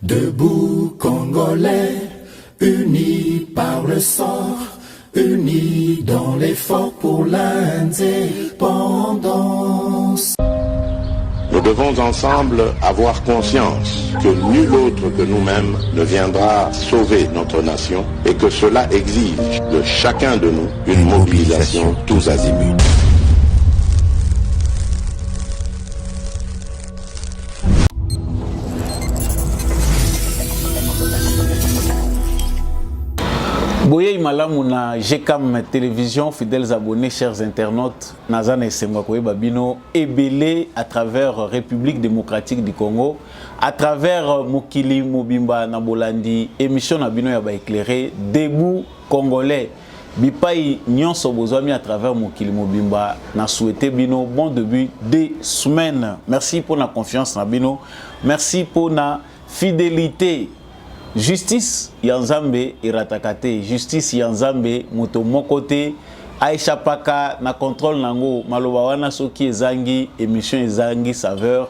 Debout Congolais, unis par le sort, unis dans l'effort pour l'indépendance. Nous devons ensemble avoir conscience que nul autre que nous-mêmes ne viendra sauver notre nation et que cela exige de chacun de nous une mobilisation tous azimuts. Boye malamu na GCAM télévision, fidèles abonnés, chers internautes, Nazana et Sengwakoye Babino, ébélé à travers République démocratique du Congo, à travers Mokili Mobimba Nabolandi, émission Nabino Yaba éclairé, debout congolais. Bipai Nyonso Bozami à travers Mokili Mobimba, na souhaité Bino, bon début des semaines. Merci pour la confiance Nabino, merci pour la fidélité. Justice Yanzambe iratakate, justice Yanzambe moto mokote Aisha Paka na contrôle nango maloba wana soki ezangi émission ezangi saveur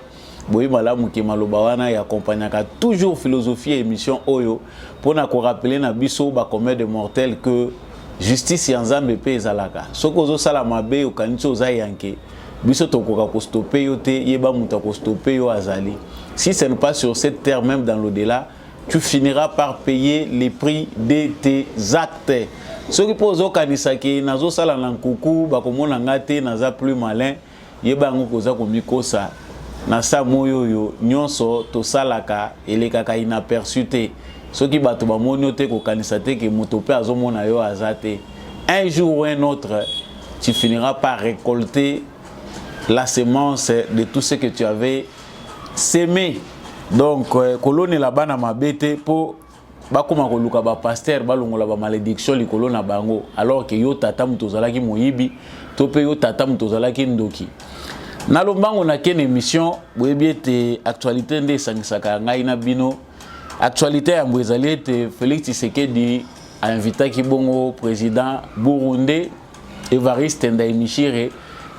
boyi malamu ke maloba wana ya accompagnaka toujours philosophie émission oyo pour na ko rappeler na biso ba commun de mortels que justice Yanzambe pe ezalaka soko zo sala mabe okanitso za yanke biso tokoka ko stopper yo te yeba muta ko stopper yo azali si ce n'est pas sur cette terre même dans l'au-delà tu finiras par payer les prix de tes actes. Ce qui pose au kanisaki, nazo sala nankuku, bakomona ngate, naza plus malin, yeba ngo koza komikosa, nasa moyo yo, nyonso, to salaka, elekaka inaperçu te. Ce qui bato ba moniote ko kanisate ke motope azomona yo azate. Un jour ou un autre, tu finiras par récolter la semence de tout ce que tu avais sémé. Donc, kolone la bana mabete pour bakoma koluka ba pasteur balongola ba malédiction likolo na bango alors que yo tata mutozala ki moyibi to pe yo tata mutozala ki ndoki. Na lombango na ken émission boyebi ete actualité nde sangisaka ngai na bino actualité ya mbwezali ete Félix Tshisekedi a invité ki bongo président burundais Evariste Ndayishimiye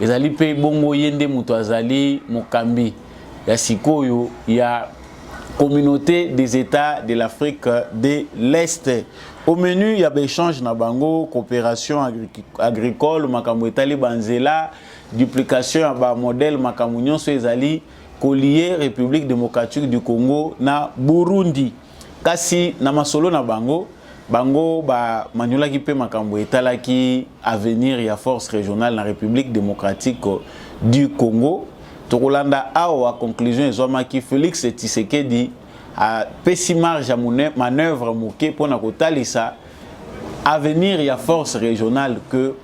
ezali pe bongo yende muto azali mokambi ya sikoyo ya communauté des États de l'Afrique de l'Est. Au menu, il y a des échanges na bango, coopération agricole, makambo etali banzela, duplication ya ba modèle makambo nyonso ezali collier République démocratique du Congo na Burundi. Kasi na masolo na bango, bango ba manyola ki pe makambo etalaki avenir ya force régionale na République démocratique du Congo. Tokolanda awa conclusion ezoma ki Félix Tshisekedi a pesi marge à manœuvre moké pour na kotalisa avenir ya force régionale que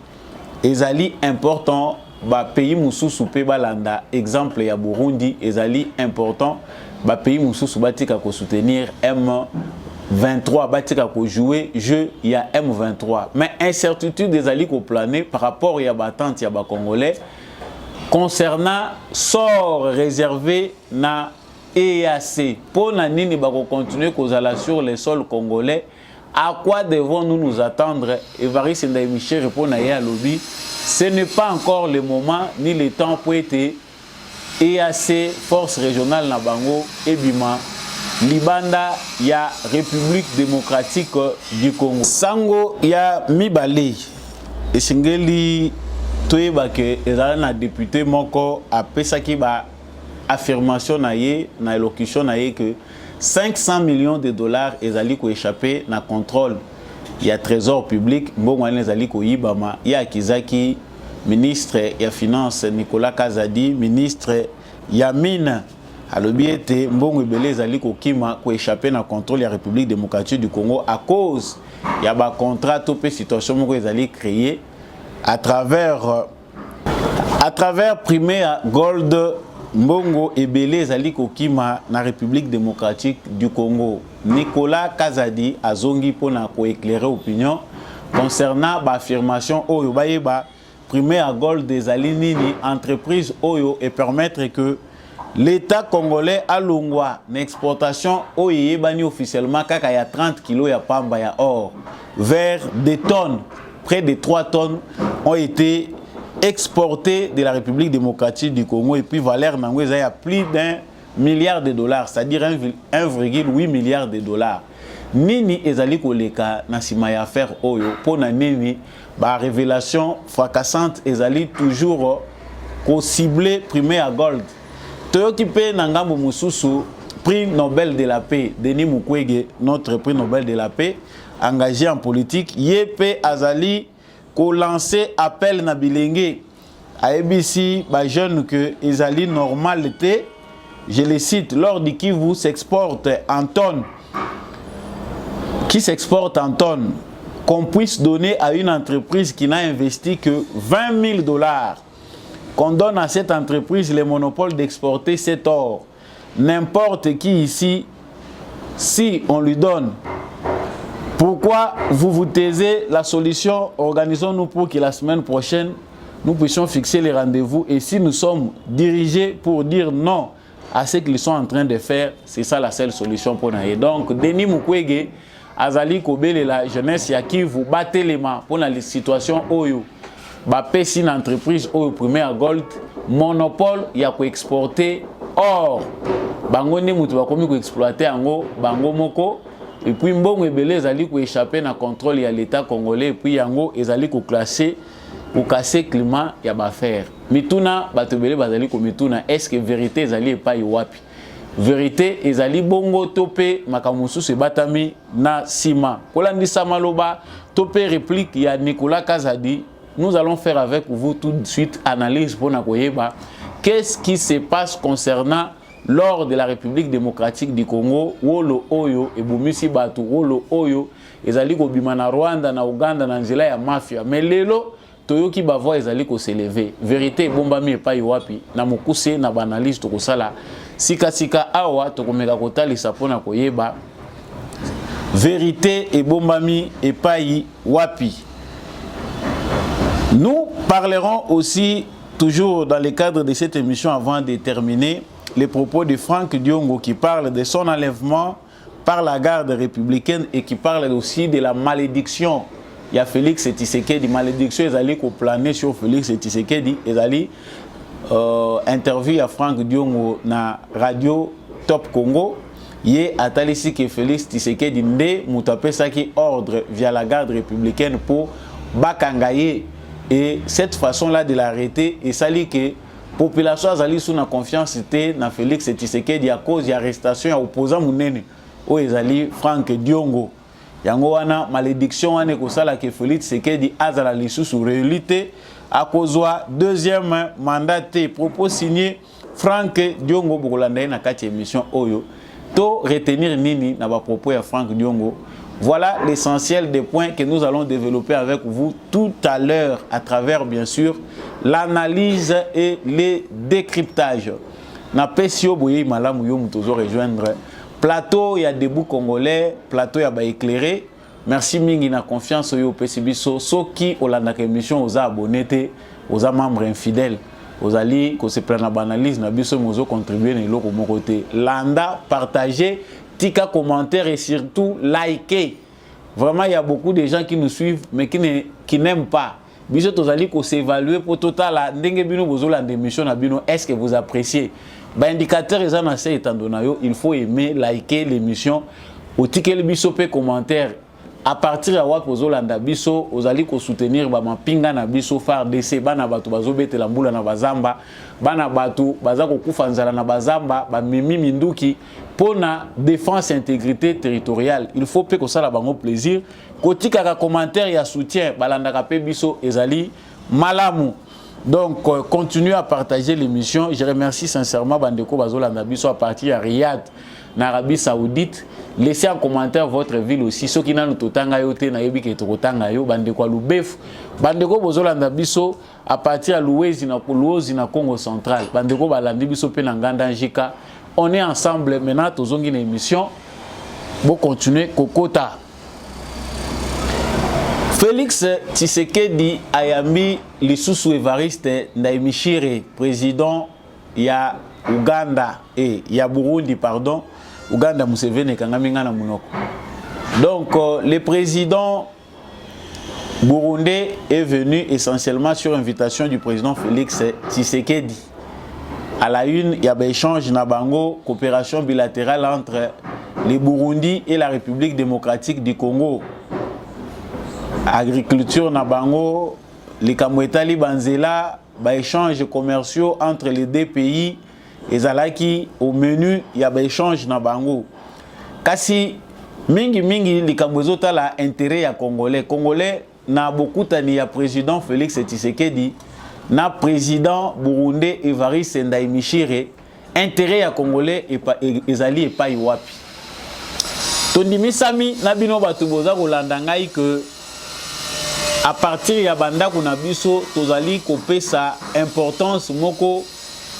ezali important ba pays mususu pe balanda exemple ya Burundi ezali important ba pays mususu batika ko soutenir M23 batika ko jouer jeu ya M23 mais incertitude ezali ko planer par rapport ya batante ya ba congolais concernant sort réservé na EAC. Pour na nini bako continuer kozala sur les sols congolais, à quoi devons-nous nous attendre? Evariste Ndayishimiye répond na ya lobby, ce n'est pas encore le moment ni le temps pour être EAC force régionale na bango ebima libanda ya République démocratique du Congo. Sango ya mibale esingeli toyeba ke ezala na député moko apesaki ba affirmation na ye na élocution na ye que 500 millions de dollars ezali ko échapper na contrôle ya trésor public mbongo ezali ko yibama ya akizaki ministre ya finance Nicolas Kazadi ministre ya mine alobi ete mbongo ebele ezali ko kima ko échapper na contrôle ya République démocratique du Congo à cause ya ba contrat to pe situation moko ezali créé à travers Primea Gold Mbongo ebele ezali kokima na République démocratique du Congo. Nicolas Kazadi azongi pona ko éclairer opinion concernant ba affirmation oyo bayeba Primea Gold ezali nini entreprise oyo et permettre que l'État congolais alongwa na exportation oyo yebani officiellement kaka ya 30 kg ya pamba ya or vers des tonnes. Près de 3 tonnes ont été exportées de la République démocratique du Congo et puis valeur nango eza ya plus d'un milliards de dollars, c'est-à-dire 1,8 milliard de dollars. Nini ezali koleka na sima ya affaire oyo pona nini ba révélation fracassante ezali toujours ko ciblé primé à gold. Toyoki pe na ngambo mususu prix Nobel de la paix Denis Mukwege, notre prix Nobel de la paix engagé en politique, yé azali ko lancer appel na bilenge à ABC ba jeune que ezali normalité, je le cite, lors de qui vous s'exporte en tonnes, qui s'exporte en tonnes, qu'on puisse donner à une entreprise qui n'a investi que 20 000 dollars, qu'on donne à cette entreprise le monopole d'exporter cet or. N'importe qui ici, si on lui donne, pourquoi vous vous taisez? La solution, organisons-nous pour que la semaine prochaine, nous puissions fixer les rendez-vous. Et si nous sommes dirigés pour dire non à ce qu'ils sont en train de faire, c'est ça la seule solution pour nous. Donc, Denis Mukwege, Azali Kobele, la jeunesse, y a qui vous battez les mains pour la situation Oyo. Bapé si une entreprise Oyo première gold, monopole, y a pour exporter or. Bango ne mutu ba komi ko exploiter ango, bango moko. Et puis mbongo ebele ezali ko échapper na contrôle ya l'état congolais. Et puis yango ezali ko classer, ko casser climat ya ba faire. Mituna batebele bazali ko mituna, est-ce que vérité ezali epai wapi? Vérité ezali bongo topé makamusu se batami na sima. Kolandi samaloba topé réplique ya Nicolas Kazadi. Nous allons faire avec vous tout de suite analyse pour nakoyeba qu'est-ce qui se passe concernant lors de la République démocratique du Congo, wolo oyo ebumisi batu wolo oyo ezali ko bima na Rwanda na Uganda na nzela ya mafia. Mais lelo toyoki bavo ezali ko s'élever. Vérité bombami epai wapi na mokuse na banaliste to kosala sika awa tokomeka kotalisa pona koyeba vérité et bombami epai wapi. Nous parlerons aussi toujours dans le cadre de cette émission avant de terminer les propos de Franck Diongo qui parle de son enlèvement par la garde républicaine et qui parle aussi de la malédiction. Il y a Félix Tshisekedi, malédiction ezali ko planer sur Félix Tshisekedi, ezali interview à Franck Diongo na radio Top Congo. Yé atalisi que Félix Tshisekedi nde mutapesaki ordre via la garde républicaine pour bakangaye, et cette façon-là de l'arrêter et ça dit que population azali sous na confiance était na Félix Tshisekedi à cause de l'arrestation ya opposant munene o ezali Franck Diongo. Yango wana malédiction wane ko sala que Félix Tshisekedi azala lisusu réalité à cause wa deuxième mandat propos signé Franck Diongo bokolanda na kati émission oyo to retenir nini na ba propos ya Franck Diongo. Voilà l'essentiel des points que nous allons développer avec vous tout à l'heure à travers bien sûr l'analyse et les décryptages. Na pesio boye malamu yo mutozo rejoindre plateau ya debout congolais, plateau ya ba éclairé. Merci mingi na confiance yo pesibiso soki olanda émission aux abonnés aux membres infidèles. Aux alliés ko se prendre analyse na biso mozo contribuer na loko moko te. Landa partager tika commentaire et surtout liker. Vraiment, il y a beaucoup de gens qui nous suivent mais qui n'aiment pas. Biso tozali ko s'évaluer pour total ndenge bino bozola d'émission na bino, est-ce que vous appréciez? Ba indicateur eza na se etandonayo, il faut aimer, liker l'émission, au tikel biso pe commentaire. À partir de wa pozolanda biso, ozali ko soutenir ba mapinga na biso FARDC, bana batu bazobete la mbula na bazamba, bana batu bazako kufanzala na bazamba, ba mimi minduki pona défense intégrité territoriale. Il faut pe ko sala bango plaisir. Kotika ka commentaire ya soutien, balanda ka pe biso ezali malamu. Donc continuez à partager l'émission. Je remercie sincèrement bandeko bazolanda biso à partir de Riyad, en Arabie Saoudite. Laissez en commentaire votre ville aussi. Ceux qui n'ont pas yote na yebi ke tokotanga yo bandeko Lubef, bandeko bozolanda biso à partir de Louezi na Congo central. Bandeko balandi biso pe na Nganda Njika. On est ensemble maintenant tozongi na émission. Bon continuer kokota. Félix Tshisekedi ayambi lisusu Evariste Ndayishimiye, président ya Uganda et ya Burundi pardon. Uganda Museveni kangaminga na munoko. Donc le président burundais est venu essentiellement sur invitation du président Félix Tshisekedi à la une, il y a un échange na bango, coopération bilatérale entre les Burundi et la République démocratique du Congo. Agriculture na bango, les Kamwetali Banzela, ba échanges commerciaux entre les deux pays, et zalaki au menu, il y a un échange na bango. Kasi mingi les Kamwezota la intérêt ya Congolais na beaucoup tani ya président Félix Tshisekedi, na président burundais Evariste Ndayishimiye, intérêt ya Congolais ezali epa iwapi. Tondimisami na bino batu boza kolanda ngai que à partir ya banda kuna biso tozali kopesa importance moko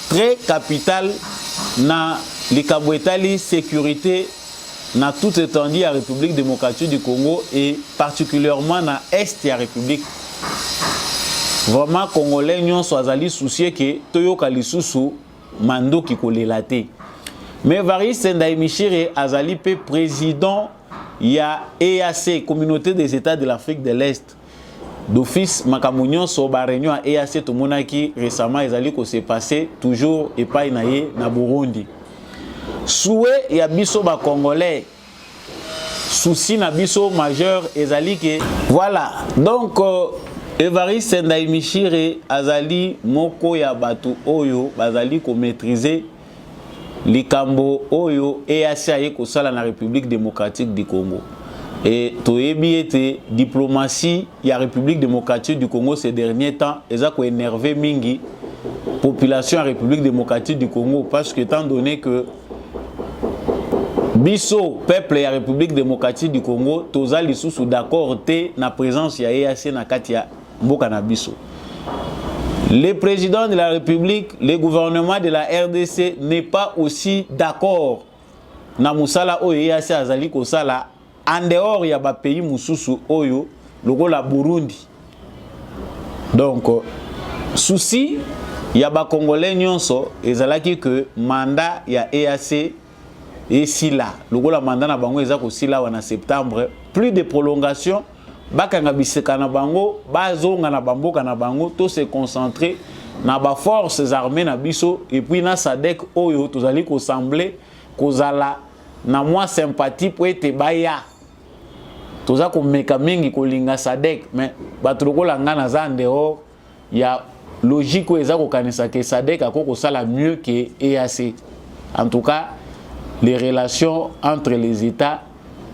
très capitale na likambo etali sécurité na toute étendue à la République démocratique du Congo et particulièrement na est de la République. Vraiment, Congolais n'ont soazali soucié que Toyoka lisusu mando ki kolelate. Mais Evariste Ndayishimiye azali pe président ya EAC, Communauté des États de l'Afrique de l'Est. D'office makamunyon so ba réunion à EAC to monaki récemment ezali ko s'est passé toujours et pas inaye na Burundi. Souhait ya biso ba Congolais. Souci na biso majeur ezali que voilà. Donc Evariste Ndayishimiye azali moko ya batu oyo bazali ko maîtriser likambo oyo EAC aye ko sala na République démocratique du Congo. Et toyebi ete diplomatie ya République démocratique du Congo ces derniers temps eza ko énervé mingi population ya République démocratique du Congo parce que étant donné que biso peuple ya République démocratique du Congo toza lisusu d'accord te na présence ya EAC na kati ya mboka na biso. Le président de la République, le gouvernement de la RDC n'est pas aussi d'accord na musala oyo EAC azali kosala en dehors ya ba pays mususu oyo lokola Burundi. Donc souci ya ba Congolais nyonso ezalaki que mandat ya EAC et si là lokola mandat na bango eza ko sila wana septembre, plus de prolongation bakanga biseka na bango bazonga na bamboka na bango to se concentrer na ba forces armées na biso et puis na SADC oyo tozali ko sembler kozala na moi sympathie pour ete baya toza ko meka mingi ko linga SADC mais bato lokola ngana za ndeo ya logique eza ko kanisa ke SADC akoko sala mieux que EAC. En tout cas, les relations entre les États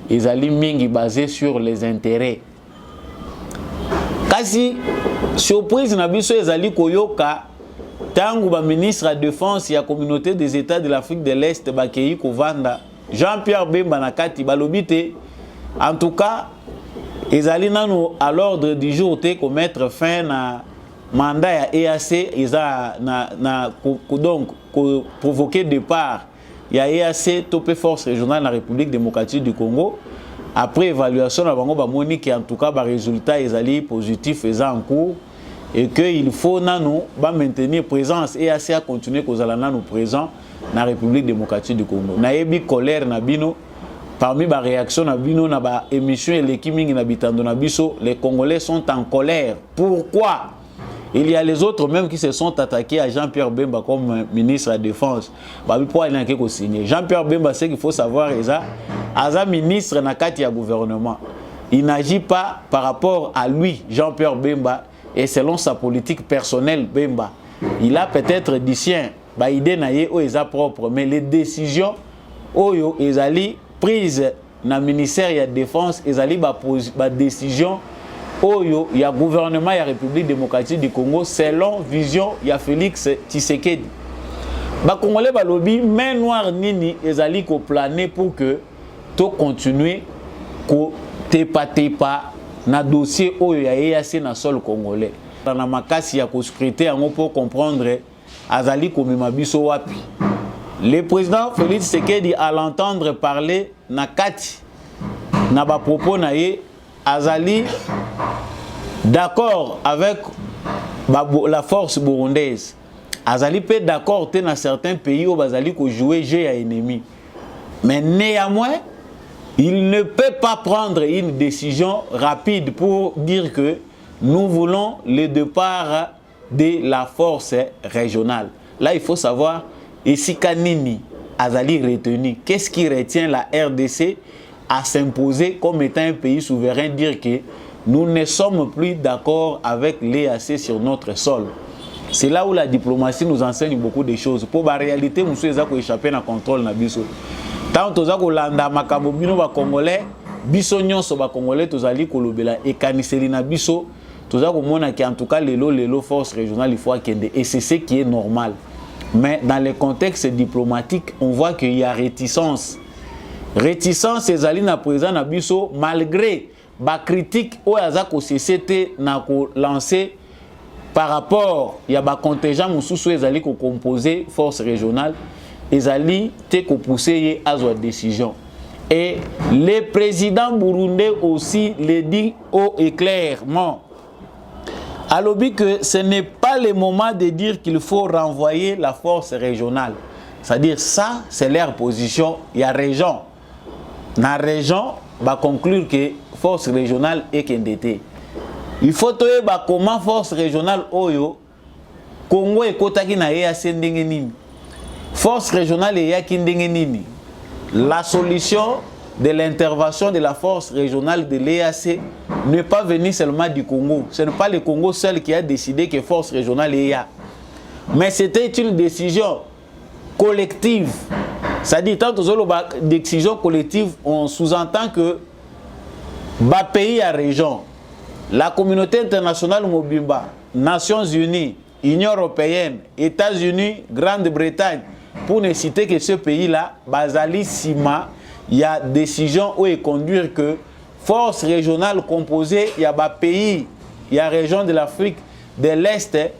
ezali mingi basées sur les intérêts. Kasi surprise na biso ezali koyoka tangu ba ministre de défense ya Communauté des États de l'Afrique de l'Est bakei kovanda Jean-Pierre Bemba na kati balobite. En tout cas, ezali nano à l'ordre du jour te ko mettre fin na mandat ya EAC eza donc ko provoquer départ ya EAC topé force régionale de la République démocratique du Congo. Après évaluation na bango ba moni ki en tout cas ba résultat ezali positif eza en cours et que il faut nano ba maintenir présence EAC a continuer kozala nano présent na République démocratique du Congo. Na yebi colère na bino parmi ba réaction na bino na ba émission eleki mingi na bitando na biso, les Congolais sont en colère. Pourquoi? Il y a les autres même qui se sont attaqués à Jean-Pierre Bemba comme ministre de la Défense. Pourquoi il n'a qu'à signer? Jean-Pierre Bemba, ce qu'il faut savoir, Aza ministre na kati ya gouvernement. Il n'agit pas par rapport à lui, Jean-Pierre Bemba, et selon sa politique personnelle, Bemba. Il a peut-être dit sien, idée naie ou eza propre, mais les décisions oyo ezali prises na ministère ya défense ezali ba décision oyo ya gouvernement ya République démocratique du Congo selon vision ya Félix Tshisekedi. Ba Congolais balobi main noire nini ezali ko planer pour que to continuer ko tepa na dossier oyo ya EAC na sol congolais. Na makasi ya ko scruter yango pour comprendre azali ko mema biso wapi. Le président Félix Tshisekedi à l'entendre parler na kati na ba propos na ye azali d'accord avec la force burundaise. Azali peut d'accord dans certains pays où Azali ko jouer jeu à ennemi. Mais néanmoins, il ne peut pas prendre une décision rapide pour dire que nous voulons le départ de la force régionale. là il faut savoir ici Kanini Azali retenu. Qu'est-ce qui retient la RDC à s'imposer comme étant un pays souverain, dire que nous ne sommes plus d'accord avec l'EAC sur notre sol? C'est là où la diplomatie nous enseigne beaucoup de choses. Pour la réalité, nous sommes échappés à contrôle na biso. Tant que nous avons makambo bino ba Congolais, biso nyonso ba Congolais tozali kolobela et kaniseli na biso, tozali komona ki en tout cas lelo force régionale il faut akende, et c'est ce qui est normal. Mais dans le contexte diplomatique, on voit qu'il y a réticence. Réticence ezali na présent na biso malgré ba critique o azako CCT na ko lancer par rapport il y a ba contingent mususu ezali ko composer force régionale ezali te ko pousser à sa décision. Et le président burundais aussi le dit haut et clairement. Alors que ce n'est pas le moment de dire qu'il faut renvoyer la force régionale. C'est-à-dire ça, c'est leur position. Il y a région. Dans la région, va conclure que force régionale est qu'endetée. Il faut savoir comment force régionale oyo Congo et Kotaki na EAC ndenge nini. Force régionale et yaki ndenge nini. La solution de l'intervention de la force régionale de l'EAC n'est pas venue seulement du Congo. Ce n'est pas le Congo seul qui a décidé que force régionale est là. Mais c'était une décision collective. C'est-à-dire, tant que une décision collective, on sous-entend que le pays à région, la communauté internationale Mobimba, Nations Unies, Union Européenne, États-Unis, Grande-Bretagne, pour ne citer que ce pays-là, Bazali Sima, il y a décision où il conduire que force régionale composée, il y a des pays, il y a région de l'Afrique de l'Est et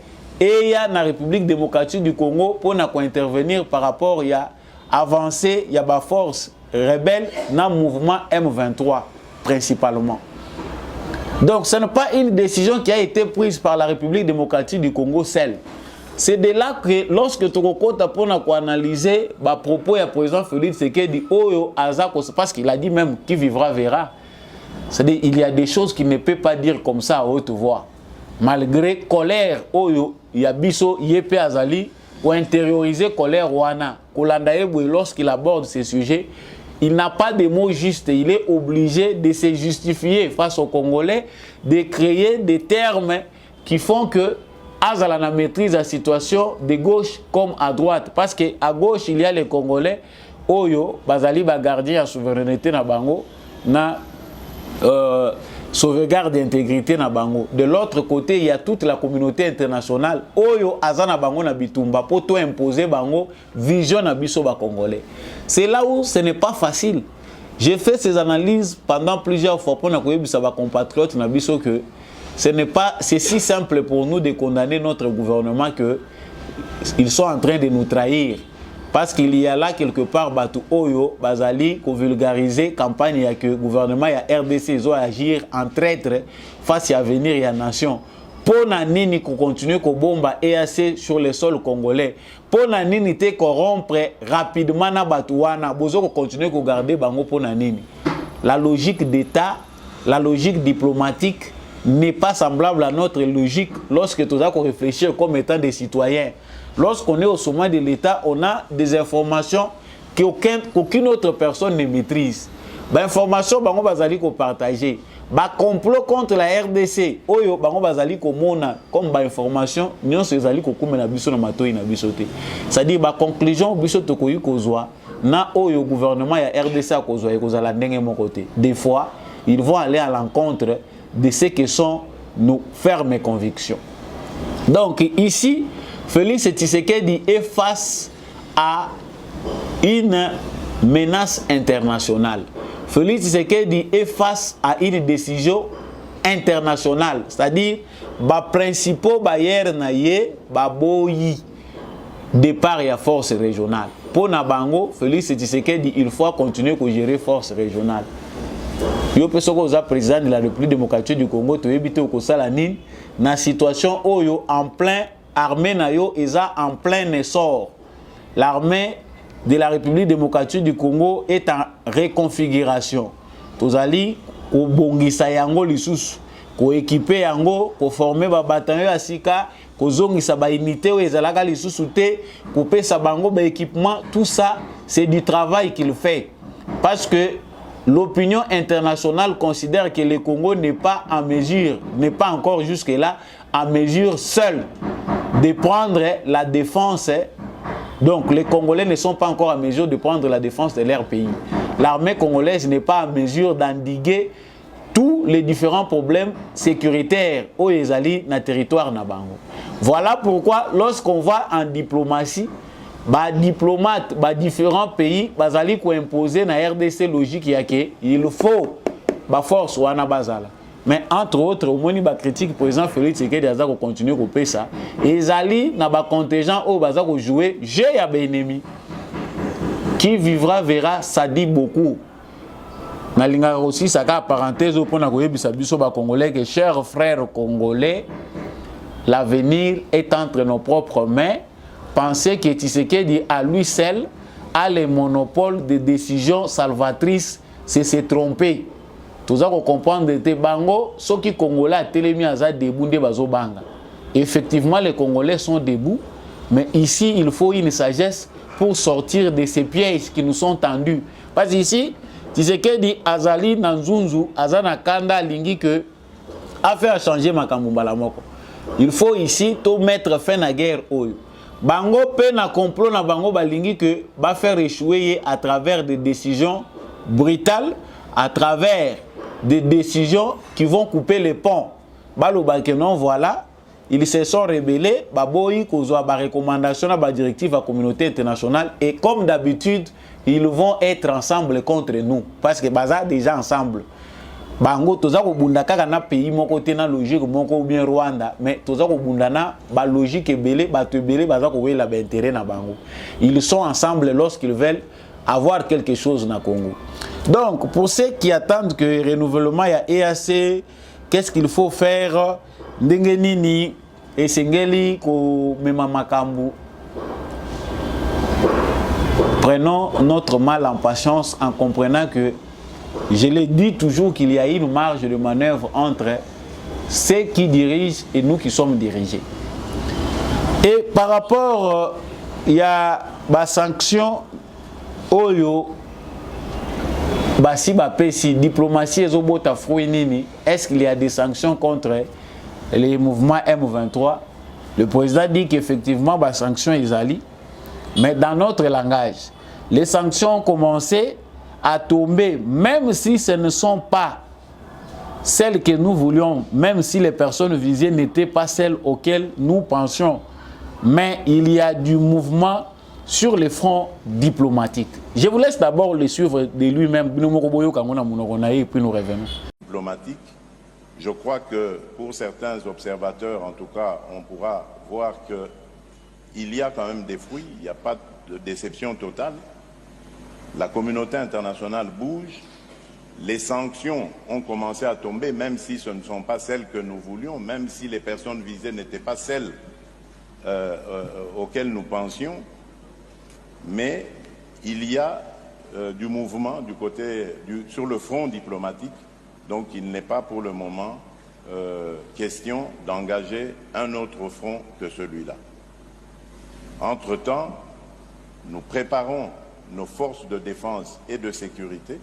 il y a la République démocratique du Congo pour intervenir par rapport, il y a avancé, il y a des forces rebelles dans le mouvement M23 principalement. Donc ce n'est pas une décision qui a été prise par la République démocratique du Congo seule. C'est de là que lorsque tu as analysé les propos du président Félix Tshisekedi, parce qu'il a dit même qui vivra verra. C'est-à-dire qu'il y a des choses qu'il ne peut pas dire comme ça à haute voix. Malgré colère, il y a biso Yepé Azali pour intérioriser colère Wana. Lorsqu'il aborde ces sujets, il n'a pas de mots justes. Il est obligé de se justifier face aux Congolais, de créer des termes qui font que Azalana maîtrise la situation de gauche comme à droite. Parce qu'à gauche, il y a les Congolais, Oyo, Bazali Bagardi à souveraineté na bango, na sauvegarde d'intégrité na bango. De l'autre côté, il y a toute la communauté internationale. Oyo, Azana bango na bitumba, pour tout imposer bango, vision na biso ba Congolais. C'est là où ce n'est pas facile. J'ai fait ces analyses pendant plusieurs fois pour nos compatriotes na biso que c'est si simple pour nous de condamner notre gouvernement qu'ils sont en train de nous trahir. Parce qu'il y a là quelque part Batu Oyo, Bazali, qui vulgariser campagne que le gouvernement et la RDC doit agir en traître face à l'avenir et à la nation. Pour nani qu'on continue qu'on bombe EAC sur le sol congolais. Pour nani te corrompre rapidement na Batouana, bozo qu'on continue qu'on garder bango pour nani. La logique d'État, la logique diplomatique n'est pas semblable à notre logique lorsque tout ça qu'on réfléchit comme étant des citoyens. Lorsqu'on est au sommet de l'État, on a des informations qu'aucune autre personne ne maîtrise. L'information, on va partager. Le complot contre la RDC, on va comme information, c'est-à-dire la conclusion, le gouvernement et la RDC, des fois, ils vont aller à l'encontre de ce que sont nos fermes convictions. Donc ici, Félix Tshisekedi est face à une menace internationale. Félix Tshisekedi est face à une décision internationale. C'est-à-dire, les principaux bailleurs naye, baboyi, départ et force régionale. Pour Nabango, Félix Tshisekedi, il faut continuer à gérer force régionale. Yo président de la République démocratique du Congo, tu éviter au Kosalanine, na situation oyo en plein armée nayo eza en plein essor. L'armée de la République démocratique du Congo est en reconfiguration. Tozali ko bongisa yango lisusu, ko équiper yango, ko former ba bataillon asika, kozongisa ba unité oyo ezalaka lisusu te, kopesa bango ba équipement, tout ça c'est du travail qu'il fait. Parce que l'opinion internationale considère que le Congo n'est pas en mesure, n'est pas encore jusque-là en mesure seul de prendre la défense. Donc les Congolais ne sont pas encore en mesure de prendre la défense de leur pays. L'armée congolaise n'est pas en mesure d'endiguer tous les différents problèmes sécuritaires au Ezali na territoire na bango. Voilà pourquoi lorsqu'on va en diplomatie, ba diplomate, ba différents pays, bazali ko imposer na RDC logique yake, il faut ba force wana bazala. Mais entre autres, au moni ba critique président Félix Tshisekedi aza ko continuer ko pesa, ezali na ba contingent au baza ko jouer jeu ya ba ennemi. Qui vivra verra, ça dit beaucoup. Nalinga aussi saka parenthèse au point koyebisa biso ba congolais que chers frères congolais, l'avenir est entre nos propres mains. Pensez que Tshisekedi à lui seul a le monopole de décisions salvatrices, c'est se tromper. Tout ça qu'on comprend de te bango, ceux qui congolais a télémi aza debout de bazo banga. Effectivement les Congolais sont debout, mais ici il faut une sagesse pour sortir de ces pièges qui nous sont tendus. Parce qu'ici Tshisekedi azali nanzunzu azana kanda lingi que a fait changer makambumbala moko. Il faut ici tout mettre fin à la guerre oyo. Bango pe na complot na bango balingi que va faire échouer à travers des décisions brutales, à travers des décisions qui vont couper les ponts. Baloba que non voilà, ils se sont rebellés, baboyi kozwa ba recommandation na ba directive à communauté internationale et comme d'habitude, ils vont être ensemble contre nous parce que baza déjà ensemble. Bango toza ko bunda kaka na pays moko te na logique moko ou bien Rwanda, mais toza ko bunda na ba logique ebele bato ebele baza ko wela ba intérêt na bango. Ils sont ensemble lorsqu'ils veulent avoir quelque chose na Congo. Donc pour ceux qui attendent que renouvellement ya EAC, qu'est-ce qu'il faut faire? Ndenge nini esengeli ko mema makambu. Prenons notre mal en patience en comprenant que je l'ai dit toujours qu'il y a une marge de manœuvre entre ceux qui dirigent et nous qui sommes dirigés. Et par rapport, il y a des sanctions, si diplomatie est-ce qu'il y a des sanctions contre les mouvements M23? Le président dit qu'effectivement, les sanctions sont mais dans notre langage, les sanctions ont commencé à tomber, même si ce ne sont pas celles que nous voulions, même si les personnes visées n'étaient pas celles auxquelles nous pensions. Mais il y a du mouvement sur les fronts diplomatiques. Je vous laisse d'abord le suivre de lui-même, puis nous revenons. Diplomatique, je crois que pour certains observateurs, en tout cas, on pourra voir qu'il y a quand même des fruits, il n'y a pas de déception totale. La communauté internationale bouge, les sanctions ont commencé à tomber, même si ce ne sont pas celles que nous voulions, même si les personnes visées n'étaient pas celles auxquelles nous pensions. Mais il y a du mouvement du côté, sur le front diplomatique, donc il n'est pas pour le moment question d'engager un autre front que celui-là. Entre-temps, nous préparons nos forces de défense et de sécurité.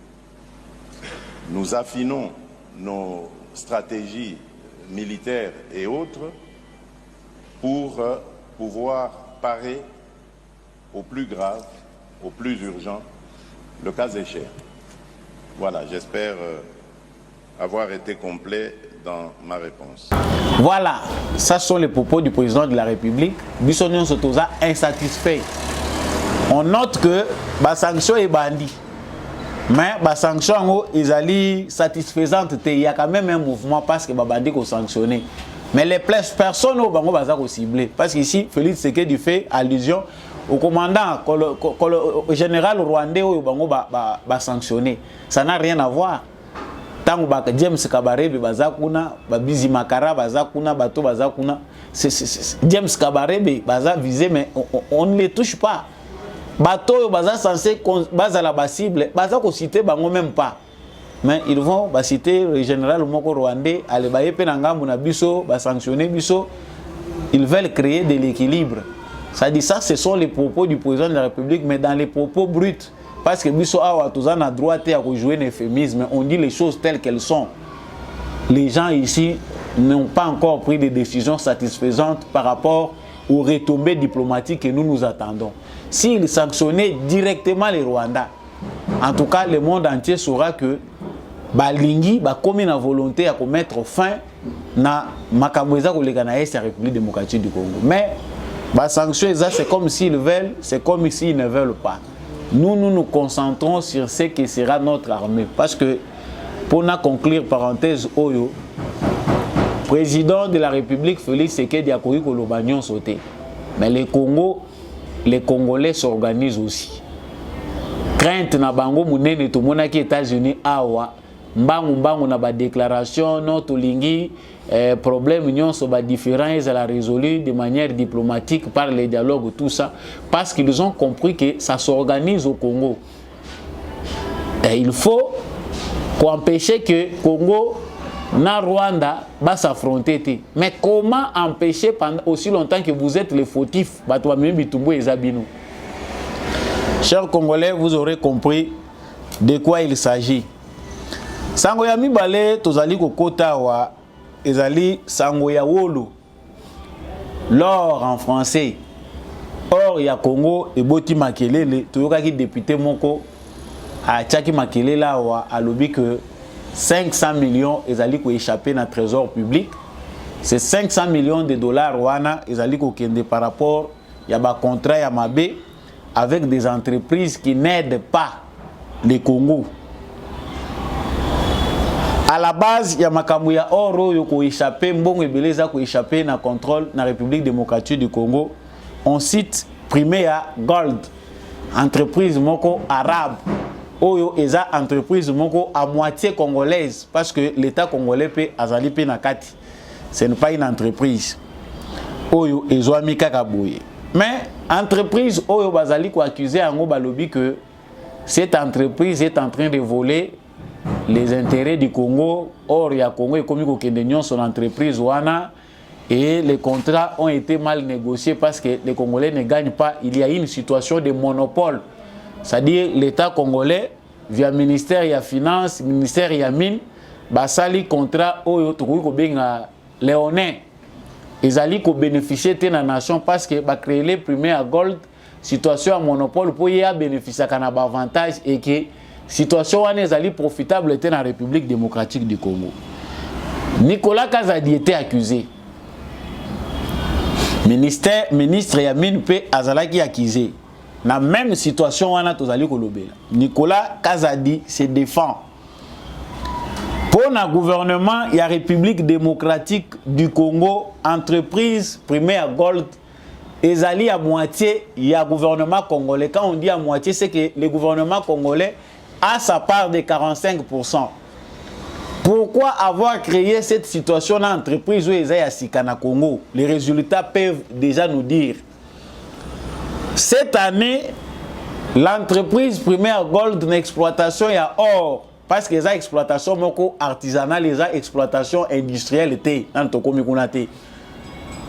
Nous affinons nos stratégies militaires et autres pour pouvoir parer au plus grave, au plus urgent, le cas échéant. Voilà, j'espère avoir été complet dans ma réponse. Voilà, ça sont les propos du président de la République. Bissonion Sotoza insatisfait. On note que la sanction est bandie. Mais la sanction est satisfaisante. Il y a quand même un mouvement parce que les bandits sont sanctionnés. Mais les personnes sont ciblées. Parce qu'ici, Félix Tshisekedi fait allusion au commandant, au général rwandais qui est sanctionné. Ça n'a rien à voir. Tant que James Kabarebe bazakuna, Bizi Makara bazakuna, bato bazakuna, James Kabarebe baza visé, mais on ne les touche pas. Bato baza censé baza la cible, baza ko citer bango même pas. Mais ils vont citer le général moko rwandais, ale baye pe nanga muna biso, ba sanctionner biso. ils veulent créer de l'équilibre. Ça dit ça, ce sont les propos du président de la République, mais dans les propos bruts. Parce que Bisso Awa, tous en a droit à jouer un euphémisme, on dit les choses telles qu'elles sont. Les gens ici n'ont pas encore pris des décisions satisfaisantes par rapport aux retombées diplomatiques que nous attendons. S'ils sanctionnaient directement les Rwandais, en tout cas, le monde entier saura que Balingi a commis la volonté à mettre fin à la République démocratique du Congo. Mais les sanctions, c'est comme s'ils veulent, c'est comme s'ils ne veulent pas. Nous nous concentrons sur ce qui sera notre armée. Parce que, pour conclure, parenthèse, Oyo, président de la République, Félix Tshisekedi a couru Kolobagnon sauté. Mais les Congolais s'organisent aussi. Crainte na bango munene to mona ki États-Unis awa mbangu na ba déclaration non to lingi problème nyonso ba différents ils la résolu de manière diplomatique par les dialogues tout ça parce qu'ils ont compris que ça s'organise au Congo. Et il faut empêcher que Congo na Rwanda va s'affronter. Mais comment empêcher pendant aussi longtemps que vous êtes les fautifs batwa même bitumbo ezabino. Chers Congolais, vous aurez compris de quoi il s'agit. Sangoya mibale tozali kokota wa ezali sangoya wolo. L'or en français. Or ya Congo eboti makelele toyokaki député moko a tchaki makelele wa alobi que 500 millions ezali ko échapper na trésor public. Ces 500 millions de dollars wana ezali ko kende par rapport ya ba contrat ya mabe avec des entreprises qui n'aident pas le Congo. À la base, il y a makambo ya oro yo ko échapper mbongo ebeleza ko échapper na contrôle na République démocratique du Congo. On cite Primea Gold, entreprise moko arabe. Oyo eza entreprise moko à moitié congolaise parce que l'État congolais peut azali pe na kati. Ce n'est pas une entreprise. Oyo ezwami kaka boye. Mais entreprise Oyo Bazali ko accusé en balobi que cette entreprise est en train de voler les intérêts du Congo. Or ya Congo et comme ko son entreprise wana et les contrats ont été mal négociés parce que les Congolais ne gagnent pas. Il y a une situation de monopole. C'est-à-dire l'État congolais via ministère ya finance, ministère ya mine, basali contrat Oyo to ko benga léonin. Ils allaient bénéficier de la nation parce que va créer les premiers à gold situation à monopole pour y bénéficier d'un avantage et que situation où ils allaient profitable était dans la République démocratique du Congo. Nicolas Kazadi était accusé. Ministre Yamine P. Azalaki accusé. Dans la même situation où Nicolas Kazadi se défend. Pour le gouvernement, il y a République démocratique du Congo, entreprise primaire Gold, et à moitié, il y a gouvernement congolais. Quand on dit à moitié, c'est que le gouvernement congolais a sa part de 45%. Pourquoi avoir créé cette situation dans l'entreprise où il y a Sikana Congo? Les résultats peuvent déjà nous dire. Cette année, l'entreprise primaire Gold d'exploitation est or. Parce que les exploitations artisanales, les exploitations industrielles,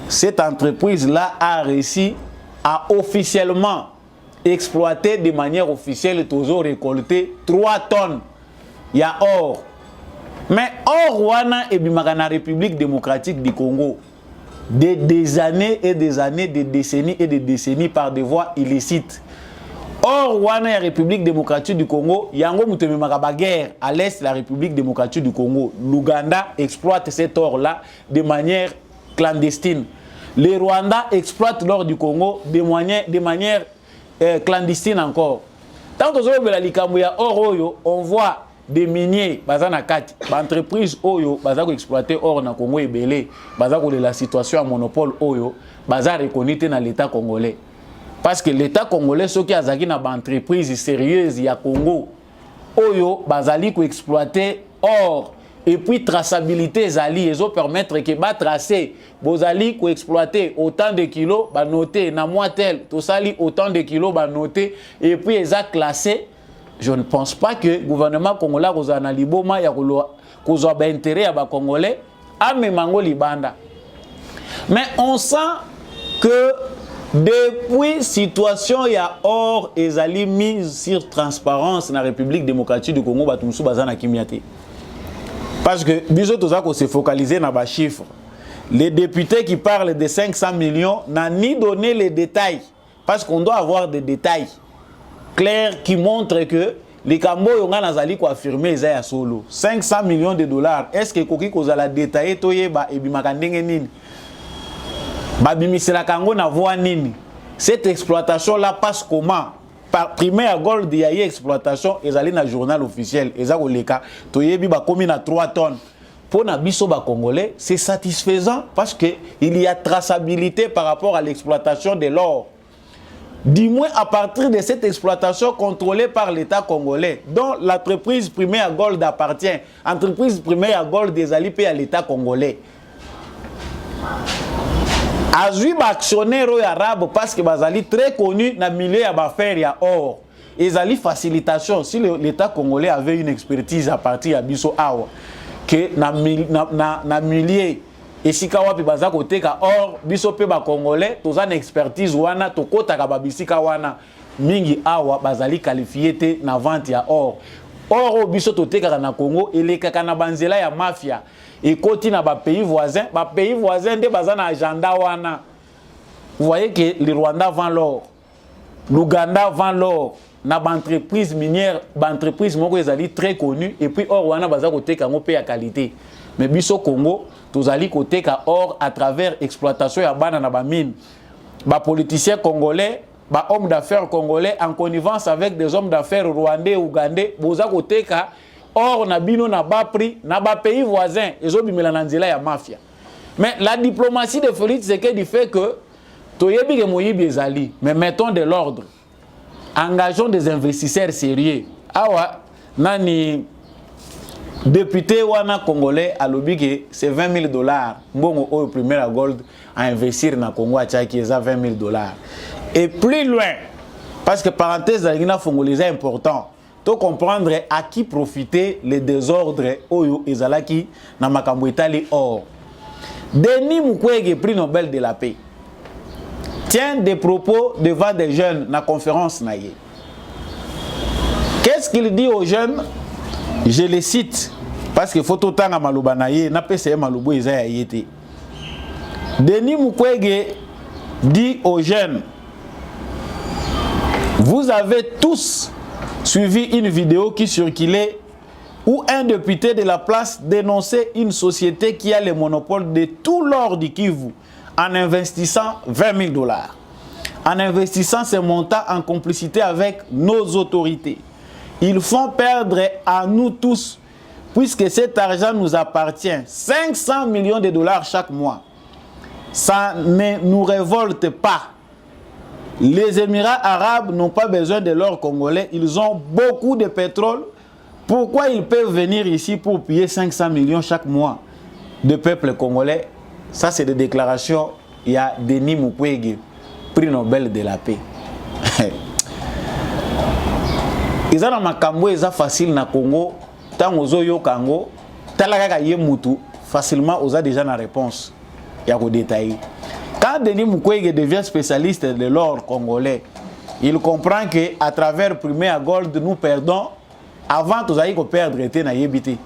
cette entreprise-là a réussi à officiellement exploiter de manière officielle, toujours récolter 3 tonnes. Il y a or. Mais or, wana et la République démocratique du Congo, des années et des années, des décennies et des décennies par des voies illicites. Or, wana la République démocratique du Congo, yango muteme makaba guerre à l'est de la République démocratique du Congo. L'Ouganda exploite cet or-là de manière clandestine. Les Rwandais exploitent l'or du Congo de manière clandestine encore. Tant que on voit des miniers, entreprises Oyo, exploiter or na Congo et belé, la situation à monopole Oyo, reconnaître dans l'État congolais. Parce que l'État congolais, ceux qui ont une entreprise sérieuse, il y a Congo, Oyo, bazali ko exploiter or. Et puis traçabilité zali, ils ont permettre que ba tracer, bozali ko exploiter autant de kilos, ba noter na moi tel, tout sali autant de kilos, ba noter et puis ils ont classé. Je ne pense pas que le gouvernement congolais a na liboma ya ko zo ba intérêt ya ba congolais a memango libanda. Mais on sent que depuis situation il y a or ezali mise sur transparence dans la République démocratique du Congo batumsu bazana kimiate. Parce que biso toza ko se focaliser na ba chiffres. Les députés qui parlent de 500 millions n'ont ni donné les détails parce qu'on doit avoir des détails clairs qui montrent que les Kambo yonga nazali ko affirmer za ya solo 500 millions de dollars. Est-ce que koki kozala détailler toyeba ebimaka ndenge nini? Babimisela kango na voix nini? Cette exploitation là passe comment? Par primaire gold ya exploitation ezali na journal officiel ezako leka toyebi ba komi na 3 tonnes. Pour na biso ba congolais, c'est satisfaisant parce que il y a traçabilité par rapport à l'exploitation de l'or. Du moins à partir de cette exploitation contrôlée par l'État congolais, dont l'entreprise primaire gold appartient, entreprise primaire gold des alliés à l'État congolais. Azui ba actionnaire arabe parce que bazali très connu dans le milieu ya affaires ya or. Ezali facilitation si l'État congolais avait une expertise à partir ya biso awa que na milieu esika wapi baza koteka or biso pe ba congolais toza na expertise wana tokota ka babisika wana mingi awa bazali qualifié te na vente ya or. Or biso toteka na Congo elekaka na banzela ya mafia. Et côté na ba pays voisins de bazana agenda wana. Vous voyez que le Rwanda vend l'or, l'Ouganda vend l'or, na ba entreprise minière, ba entreprise moko ezali très connu et puis or wana baza ko teka ngo pe ya qualité. Mais biso Congo tozali ko teka or à travers exploitation ya bana na ba mine. Ba politiciens congolais, ba hommes d'affaires congolais en connivence avec des hommes d'affaires rwandais, ougandais, boza ko teka or na bino na ba prix na ba pays voisins ezobimela na nzela ya mafia. Mais la diplomatie de Félix Tshisekedi fait que toyebi ke moyibi ezali, mais mettons de l'ordre. Engageons des investisseurs sérieux. Awa nani député wana congolais alobi que c'est $20,000 mbongo au premier gold à investir na Congo a tchaki eza $20,000. Et plus loin parce que parenthèse alingina fongolisa important. To comprendre à qui profiter les désordres oyo ezalaki na makambo etali or. Denis Mukwege, prix Nobel de la paix, tient des propos devant des jeunes na conférence naïe. Qu'est-ce qu'il dit aux jeunes? Je les cite parce que faut autant à maluba naïe na pese malubo ezaya yete. Denis Mukwege dit aux jeunes: vous avez tous suivi une vidéo qui circulait où un député de la place dénonçait une société qui a le monopole de tout l'or du Kivu en investissant $20,000. En investissant ces montants en complicité avec nos autorités. Ils font perdre à nous tous, puisque cet argent nous appartient, $500 millions chaque mois. Ça ne nous révolte pas. Les Émirats arabes n'ont pas besoin de l'or congolais. Ils ont beaucoup de pétrole. Pourquoi ils peuvent venir ici pour payer 500 millions chaque mois de peuple congolais? Ça, c'est des déclarations. Il y a Denis Mukwege, prix Nobel de la paix. Ils ont makambo, ils ont facile na Congo. Tant aux oyo Congo, talaka ye mutu facilement aux a déjà la réponse. Il y a des détails. Quand Denis Mukwege devient spécialiste de l'or congolais, il comprend que à travers Primaire Gold, nous perdons avant tous aïe perdre était na yebité.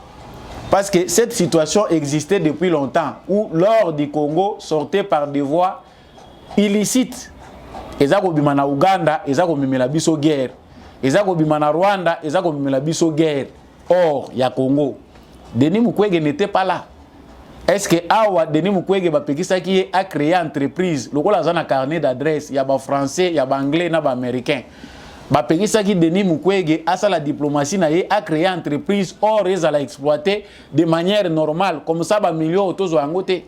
Parce que cette situation existait depuis longtemps où l'or du Congo sortait par des voies illicites. Ezako bimana Ouganda, ezako bimela biso guerre. Ezako bimana Rwanda, ezako bimela biso guerre. Or, ya Congo. Denis Mukwege n'était pas là. Est-ce que awa Denis Mukwege qui a créé une entreprise, le rôle a un carnet d'adresse, il y a des français, il y a des anglais, il y a des américains. Qui Denis Mukwege a la diplomatie a créé une entreprise, or ils a exploité de manière normale, comme ça, millions autour de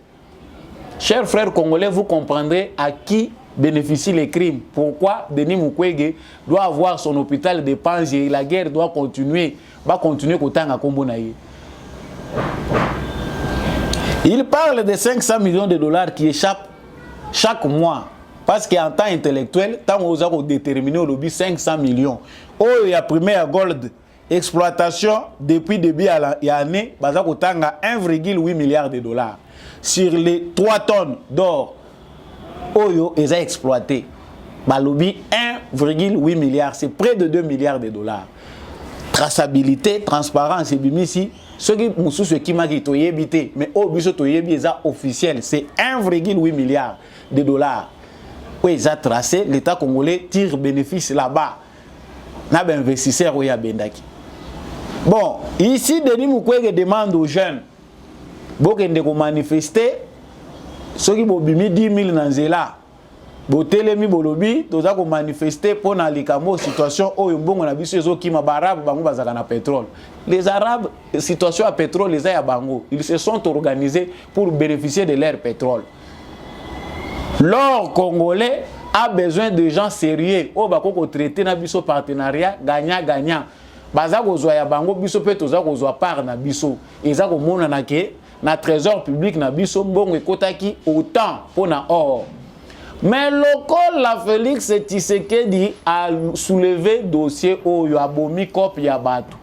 chers frères congolais, vous comprendrez à qui bénéficient les crimes. Pourquoi Denis Mukwege doit avoir son hôpital de Panzi et la guerre doit continuer, va continuer à Kombo. Il parle de $500 millions qui échappent chaque mois. Parce qu'en temps intellectuel, tant qu'on a déterminé au lobby 500 millions. Oh, il y a Primaire Gold, exploitation depuis début à l'année, il y a 1,8 milliard de dollars. sur les 3 tonnes d'or, Oyo est exploité. Balobi 1,8 milliard, c'est près de 2 milliards de dollars. Traçabilité, transparence, et bimisi, ce qui m'a qui m'a dit, mais au biso toyebi est officiel, c'est 1,8 milliard de dollars. Oui, ils ont tracé, l'État congolais tire bénéfice là-bas. N'a pas investisseur ou bendaki. Bon, ici, Denis Mukwege demande aux jeunes, de manifester, ceux qui ont mis 10 000 dans Zéla, botelemi bolobi, tous ont manifester pour la situation où on a vu ceux qui ont pétrole. Les Arabes, situation à pétrole, les Bango, ils se sont organisés pour bénéficier de leur pétrole. L'or congolais a besoin de gens sérieux. Au bako traité na biso partenariat gagnant-gagnant. Baza kozwa ya bango biso pe toza kozwa part na biso. Eza ko mona na ke na trésor public na biso mbongo ekotaki autant pour na or. Mais local la Félix Tshisekedi a soulevé dossier oyo abomi cop ya bato.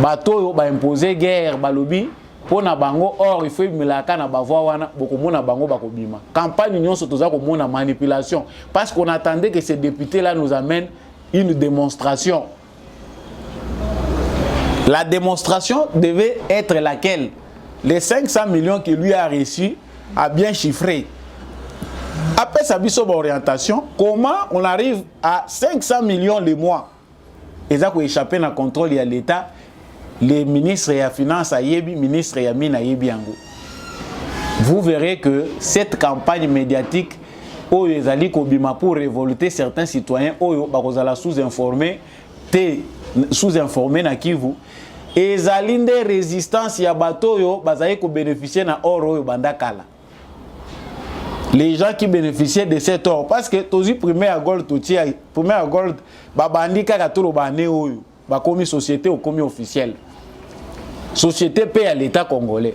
Bato yo ba imposer guerre balobi. Pour na bango or il faut milaka na bavoi wana boko mona bango bako bima. Campagne nyonso toza ko mona manipulation parce qu'on attendait que ces députés là nous amènent une démonstration. La démonstration devait être laquelle? Les 500 millions que lui a reçus a bien chiffré. Après sa biso orientation, comment on arrive à 500 millions le mois? Et ça ko échapper na contrôle ya l'État. Les ministres et la finance à Yebi, ministre et Mine à Yebiango. Vous verrez que cette campagne médiatique, où les alliés Kobima pour révolter certains citoyens, où ils sont sous-informés, sous-informés na Kivu, et les alliés de résistance ya bateau yo, bazaye ko bénéficier na or yo bandakala. Les gens qui bénéficiaient de cet or, parce que tozi premier gold totia, premier gold, babandi kaka tolo bané oyo. Bah, comme société ou comme officiel. Société paie à l'État congolais.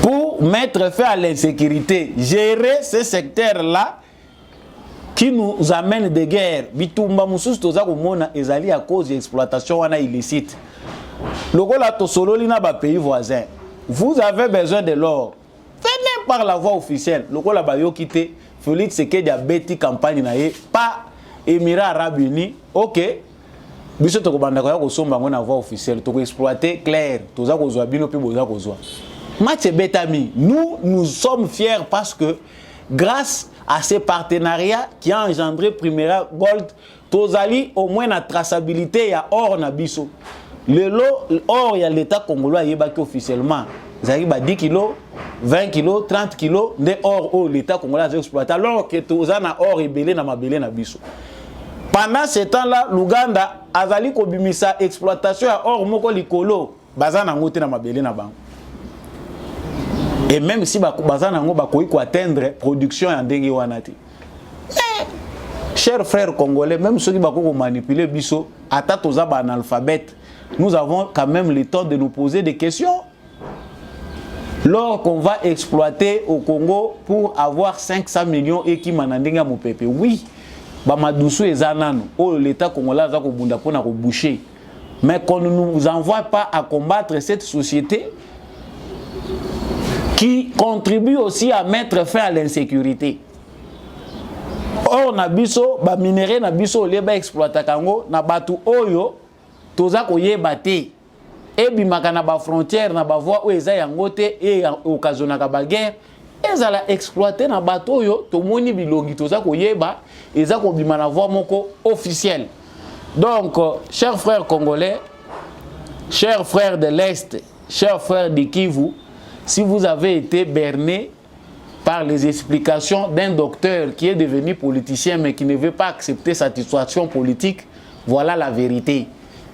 Pour mettre fin à l'insécurité, gérer ce secteur-là qui nous amène des guerres. Bitumba musus toza komona ezali à cause de l'exploitation wana illicite. Lokola tosolo lina ba pays voisins. Vous avez besoin de l'or. Venez par la voie officielle. Lokola ba yo kité Félix Tshisekedi a bêti campagne na ye pas Émirats Arabes Unis. OK. Biso to kobanda ko ya ko somba ngona voie officielle to ko exploiter clair toza ko zwa bino pe boza ko zwa match betami. Nous sommes fiers parce que grâce à ces partenariats qui a engendré Primera Gold tozali au moins la traçabilité ya or na biso le lot or ya l'état congolais yebaki officiellement zali ba 10 kg 20 kg 30 kg de or au l'état congolais a exploité alors que toza na or ebelé na mabelé na biso. Pendant ce temps-là, l'Ouganda azali kobimisa exploitation à or moko likolo bazana ngote na mabele na bango. Et même si bazana ngo bakoyi ko atteindre production ya ndenge wana te. Chers frères congolais, même ceux qui bako manipuler biso ata toza ba analphabète, nous avons quand même le temps de nous poser des questions. L'or qu'on va exploiter au Congo pour avoir 500 millions et qui manandinga mopepe. Oui. Bamadoussou et Zanano, où l'État congolais a bunda pour nous boucher. Mais qu'on ne nous envoie pas à combattre cette société qui contribue aussi à mettre fin à l'insécurité. Or, nabiso, ba minéré nabiso, les ba exploita kango, na batu oyo, toza koye bate. Et bimaka na ba frontière, na ba voie où eza yangote, et occasionnaka ba guerre. Ils allaient exploiter na bateau yo to moni bilongi toza ko yeba eza ko bima na voie moko officielle. Donc chers frères congolais, chers frères de l'Est, chers frères de Kivu, si vous avez été berné par les explications d'un docteur qui est devenu politicien mais qui ne veut pas accepter sa situation politique, voilà la vérité.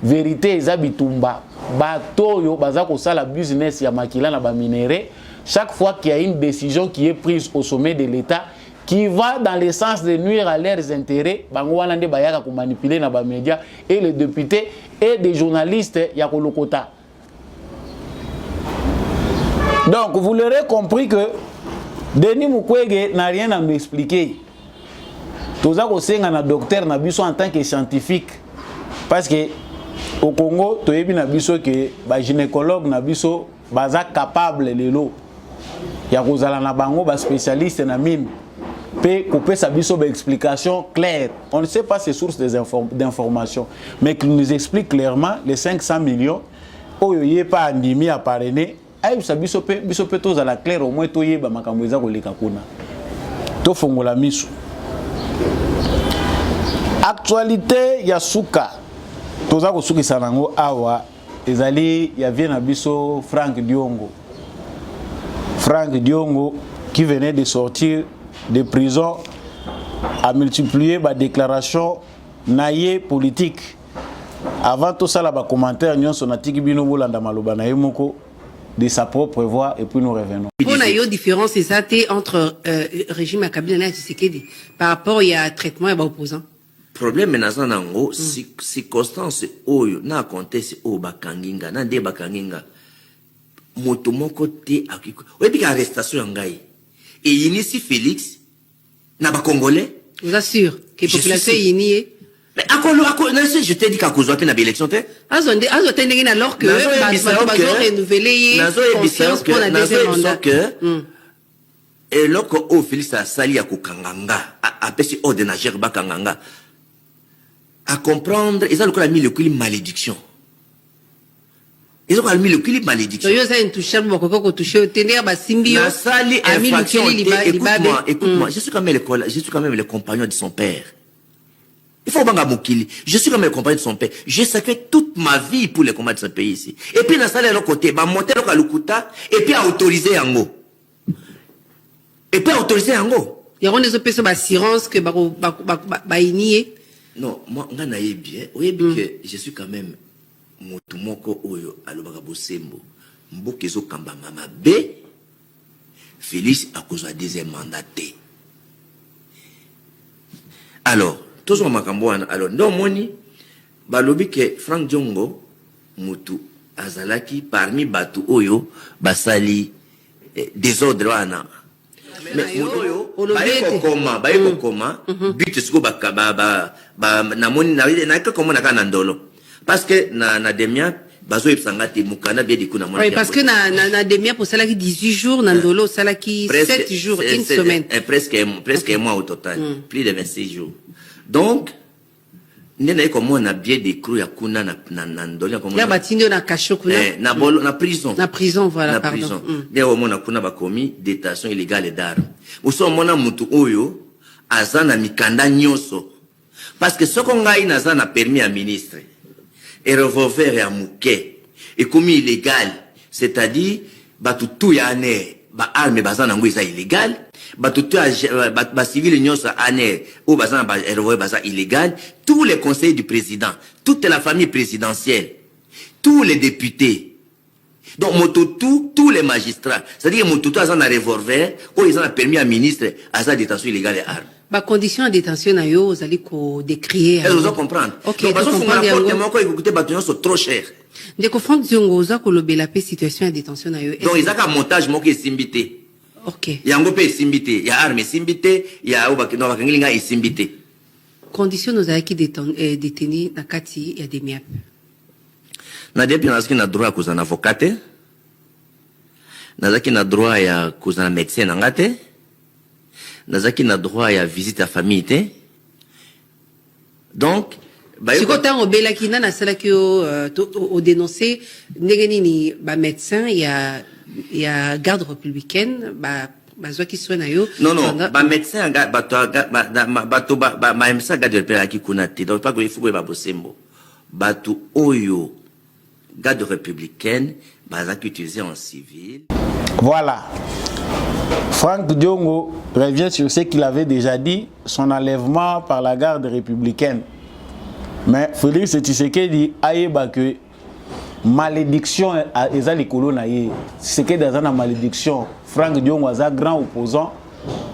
Vérité eza bitumba. Bateau yo baza ko sala business ya makila na ba minéré. Chaque fois qu'il y a une décision qui est prise au sommet de l'État qui va dans le sens de nuire à leurs intérêts, bango wana nde bayaka ko manipuler na ba médias et les députés et des journalistes ya kolokota. Donc vous l'aurez compris que Denis Mukwege n'a rien à nous expliquer. Toza ko senga na docteur na biso en tant que scientifique parce que au Congo toyebi na biso que ba gynécologue na biso baza capable lelo ya kozala na bango ba spécialiste na mine pe kopesa biso ba explication claire. On ne sait pas ces sources d'information, mais qui nous explique clairement les 500 millions oyo yé pas andimi à parrainer ay biso pe tozala clair au moins toyeba makambo eza koleka kuna to fongola miso. Actualité ya suka toza ko suki sanango awa ezali ya vient na biso Frank Diongo qui venait de sortir de prison a multiplié ba déclaration naie politique. Avant tout ça, la commentaire nyonso na tiki bino bolanda maloba na yemoko de sa propre voix et puis nous revenons. On a eu différence entre régime à Kabila et Tshisekedi par rapport à traitement et opposants. Problème maintenant nango circonstance oyo na contexte o bakanginga na de bakanginga moto moko te akiko. Oyebi ka arrestation ngai et inisi Félix na ba congolais. Vous assure que la population est unie. Mais je t'ai dit qu'à cause de l'élection, alors que renouveler confiance pour la deuxième mandat. Et lorsque Félix a sali à Kukanganga, à pêcher au dénageur Bakanganga, à comprendre, ils ont mis le clip malédiction. Ils ont mis le clip malédiction. Écoute-moi, je suis quand même le compagnon de son père. Il faut banga mokili. Je suis comme le compagnon de son père. J'ai sacrifié toute ma vie pour le combat de ce pays ici. Et puis, dans ça, l'autre côté, bah, monter le kalukuta, et puis, à autoriser Yango. Et puis, à autoriser Yango. Il y a des personnes d'assurance que, non, moi, on a bien. Oui, bien que je suis quand même, motumoko oyo, alobaka bosembo. Mbokezo kamba mama B. Félix, à cause de deuxième mandat. Alors, alors non moni balobi ke Frank Diongo mutu azalaki parmi batu oyo basali désordre wana mais mutu oyo baiko koma but siko ba na moni na ka koma na kana ndolo parce que na demia bazo ipsangati mukana bien dikuna moni. Oui, parce que na demia pour salaki 18 jours na ndolo salaki 7 jours une semaine presque un mois au total plus de 26 jours. Donc, nous avons un billet de crou ya kuna na ndolo comme na prison. Na prison voilà na pardon. Prison. Ndio mona kuna ba commis détention illégale d'armes. Uso mona mutu oyo azana mikanda nyoso. Parce que ce qu'on a na permis à ministre et revolver ya muke et commis illégal, c'est-à-dire batutu ya ne ba arme bazana ngo isa illégal. Civil ou illégal, tous les conseillers du président, toute la famille présidentielle, tous les députés, donc tous les magistrats, c'est-à-dire Mototou a un revolver, ou ils ont permis à ministre à sa détention illégale des armes. Bah, condition de détention, vous allez décrire. Elles vont comprendre. Ok, donc, parce que sont trop cher. De comprendre, vous avez la situation de détention. Donc, ils ont un montage qui est simbité. Ok. Yango pe simbité, ya arme simbité, ya obakino bakangilinga simbité. Condition nous a qui détenu na kati ya demiap. Na depi na droit à un avocat, na droit ya un médecin ngate, na droit ya visite à famille. Donc si quand on obéla qui na sala ki au dénoncer ndengeni ni ba médecin il y a garde républicaine bazwa qui soigne yo non ba médecin bato ba MSA garde républicaine qui kunati donc pas que il faut que ba bosembo bato oyo garde républicaine bazwa qui utilisé en civil. Voilà, Frank Diongo revient sur ce qu'il avait déjà dit, son enlèvement par la garde républicaine. Mais Félix Tshisekedi ayeba que malédiction eza likolo na ye. Tshisekedi aza na malédiction. Frank Diongo aza grand opposant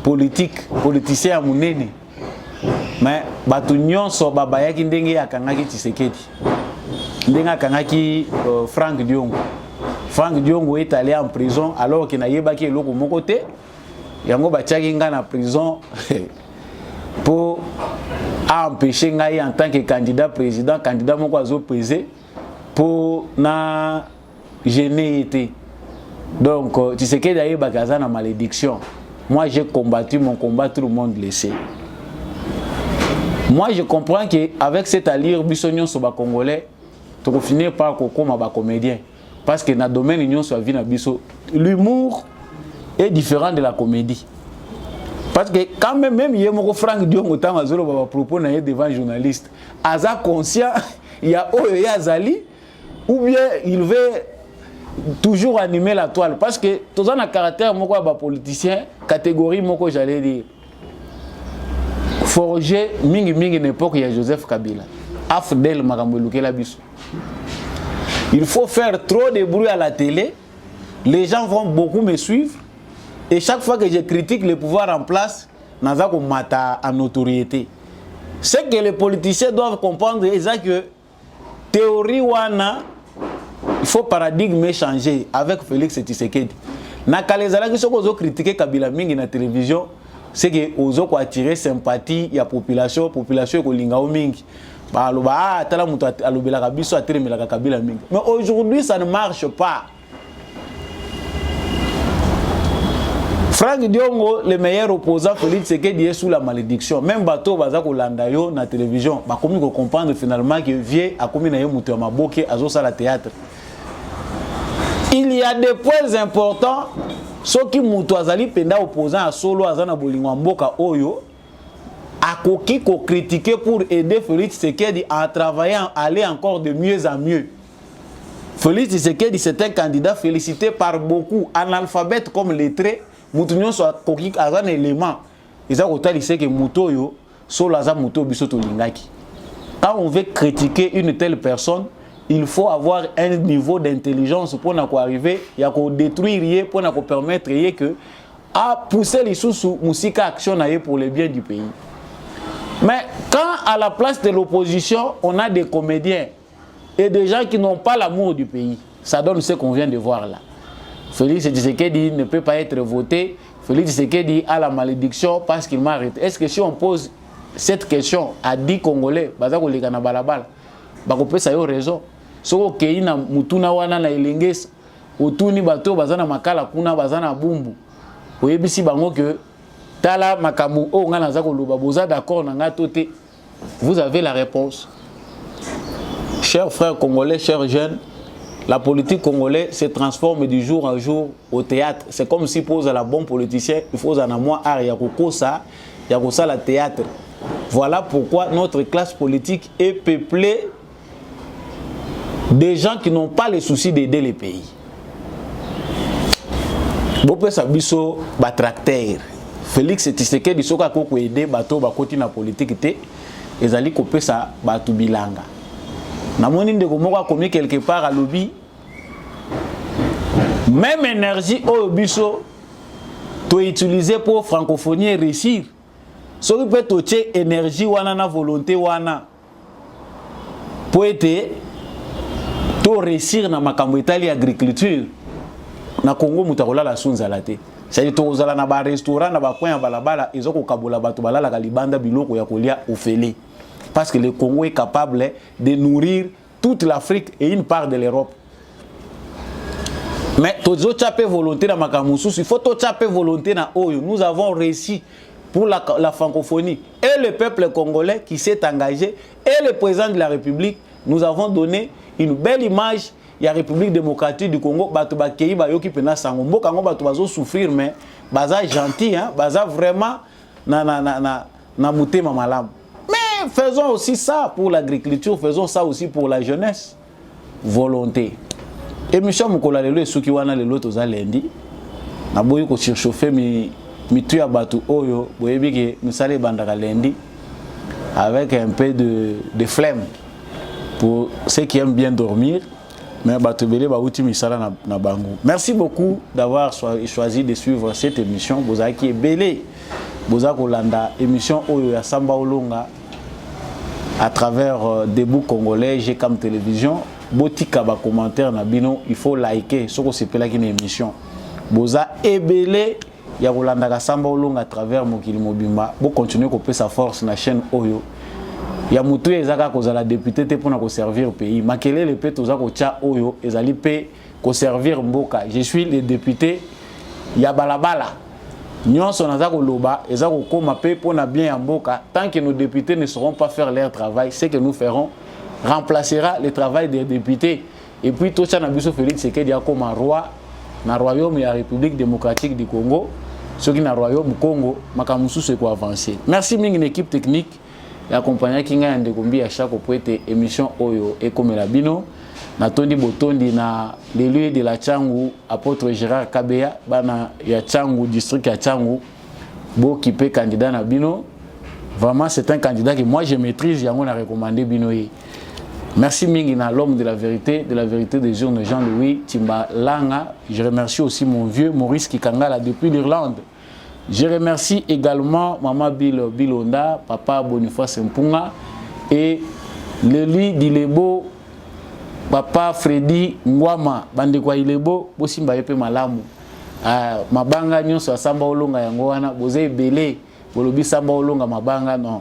politicien ya munene. Mais batu nyonso babayaki ndenge akangaki Tshisekedi. Ndenge akangaki Frank Diongo. Frank Diongo est allé en prison alors qu'il n'ayeba ki eloko moko te. Yango batiaki nga na prison pour empêcher ngai en tant que candidat moko azo peser pour na gêner été Donc, tu sais qu'il y a eu une malédiction. Moi, j'ai combattu mon combat, tout le monde le sait. Moi, je comprends qu'avec cette allure, Bissonion sur les Congolais, tu vas finir par comme un comédien. Parce que dans le domaine de l'union, l'humour est différent de la comédie. Parce que quand même, il y a un Franck Dion qui a propos devant un journaliste. Aza conscient, il y a Zali, ou bien il veut toujours animer la toile. Parce que tous un caractère, moi, politicien, catégorie, moi, j'allais dire. Forger, mingi une époque, il y a Joseph Kabila. Afdel Makambelouke Labiso. Il faut faire trop de bruit à la télé. Les gens vont beaucoup me suivre. Et chaque fois que je critique le pouvoir en place, nous avons mata en notoriété. Ce que les politiciens doivent comprendre, c'est que théorie wana, il faut paradigme changer avec Félix Tshisekedi. Na kalezala qui sont critiquer Kabila mingi na télévision, c'est que ozo ko attirer sympathie ya population ko linga o mingi. Ba loba tala muto alobela kabiso atiremela Kabila mingi. Mais aujourd'hui ça ne marche pas. Franck Diongo, le meilleur opposant, Félix Tshisekedi est sous la malédiction. Même bateau baza ko landa yo na télévision, ba komi ko comprendre finalement que vieux a komi na yo muto ya maboke azo sala théâtre. Il y a des points importants. Ce qui muto azali penda opposant à solo azana bolingo mboka oyo a koki ko critiquer pour aider Félix Tshisekedi à travailler, à aller encore de mieux en mieux. Félix Tshisekedi c'est un candidat félicité par beaucoup, analphabète comme lettré. Moutounion soit koki azan élément. Ils ont dit que Mouto yo solo aza Mouto biso to lingaki. Quand on veut critiquer une telle personne, il faut avoir un niveau d'intelligence pour arriver à détruire, pour permettre que à pousser les sous musique action pour le bien du pays. Mais quand à la place de l'opposition, on a des comédiens et des gens qui n'ont pas l'amour du pays, ça donne ce qu'on vient de voir là. Félix Tshisekedi ne peut pas être voté. Félix Tshisekedi a la malédiction parce qu'il m'a arrêté. Est-ce que si on pose cette question à 10 Congolais, bazako legana balabala, bako pe sa yo raison. Soko keina mutuna wana na elengesa, otuni bato bazana makala kuna bazana bumbu. Oyebisi bango que tala makamu o ngana zako loba boza d'accord na nga toté. Vous avez la réponse. Chers frères congolais, chers jeunes, la politique congolaise se transforme du jour en jour au théâtre. C'est comme si pour la bonne politicien, il faut en avoir art, il y a ça la théâtre. Voilà pourquoi notre classe politique est peuplée des gens qui n'ont pas le souci d'aider les pays. Bopé Sabiso batracteur. Félix Tshisekedi soka koko aider bato bakoti na politique té ezali kopé sa batu bilanga. Na moni ndeko moko akomi quelque part à lobby. Même énergie au biso to utiliser pour francophonie et réussir. Ce qui peut toucher énergie wana na volonté wana pour être to réussir na makambo etali agriculture na Congo mutakola la sunza la te. C'est to ozala na ba restaurant na ba coin ya balabala ezoko kabola bato balala ka libanda biloko ya kolia ofele. Parce que le Congo est capable de nourrir toute l'Afrique et une part de l'Europe. Mais tozo tchapé volonté na makamoussous, il faut to tchapé volonté na oyo. Nous avons réussi pour la francophonie et le peuple congolais qui s'est engagé et le président de la République, nous avons donné une belle image. Il y a la République démocratique du Congo, bato ba kei ba yoki pena sango mboka ngo bato bazo souffrir mais baza gentil hein, baza vraiment na mutema malamu. Mais faisons aussi ça pour l'agriculture, faisons ça aussi pour la jeunesse. Volonté. Et Michel Mukola lelo esuki wana lelo toza lundi. Na boyi ko surchauffer mi tuya bato oyo boyebi ke misale bandaka lundi avec un peu de flemme pour ceux qui aiment bien dormir. Mais bato belé ba uti misala na bango. Merci beaucoup d'avoir choisi de suivre cette émission. Bozaki belé. Bozako landa émission oyo ya Samba Olonga à travers Debout Congolais, GCAM Télévision. Botika ba commentaire na bino, il faut liker soko sepela ki na émission. Boza ebele ya kolanda ka Samba Olonga à travers Mokili Mobimba. Bo continuer ko pe sa force na chaîne oyo. ya mutu ezaka kozala député te pona ko servir pays makelele pe toza ko tia oyo ezali pe ko servir mboka. Je suis le député ya balabala nyonso naza ko loba eza ko koma pe pona bien ya mboka. Tant que nos députés ne sauront pas faire leur travail, ce que nous ferons remplacera le travail des députés. Et puis tout ça na biso Félix Tshisekedi ya koma roi na royaume ya République démocratique du Congo, ce qui na royaume Congo makamusu se ko avancer. Merci mingi l'équipe technique ya compagnie kinga ya ndekombi ya chaque poete émission oyo ekomela bino na tondi botondi na l'élu de la Tchangu apôtre Gérard Kabeya bana ya Tchangu district ya Tchangu bo qui peut candidat na bino. Vraiment c'est un candidat que moi je maîtrise yango na recommandé bino yi. Merci mingi na l'homme de la vérité des urnes Jean-Louis Timbalanga. Je remercie aussi mon vieux Maurice Kikangala depuis l'Irlande. Je remercie également Maman Bilonda, Papa Boniface Mpunga et Leli Dilebo, Papa Freddy Ngwama, Bandekwa Ilebo, Bosimba Yepe Malamu. Mabanga nyonso asamba olonga yango wana, boze belé, bolobi samba olonga mabanga non.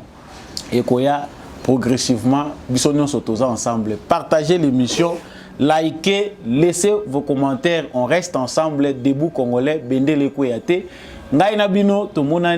Ekoya progressivement, biso nyonso toza ensemble. Partagez l'émission, likez, laissez vos commentaires. On reste ensemble, debout congolais, bende le koyate. Ngai na bino to mona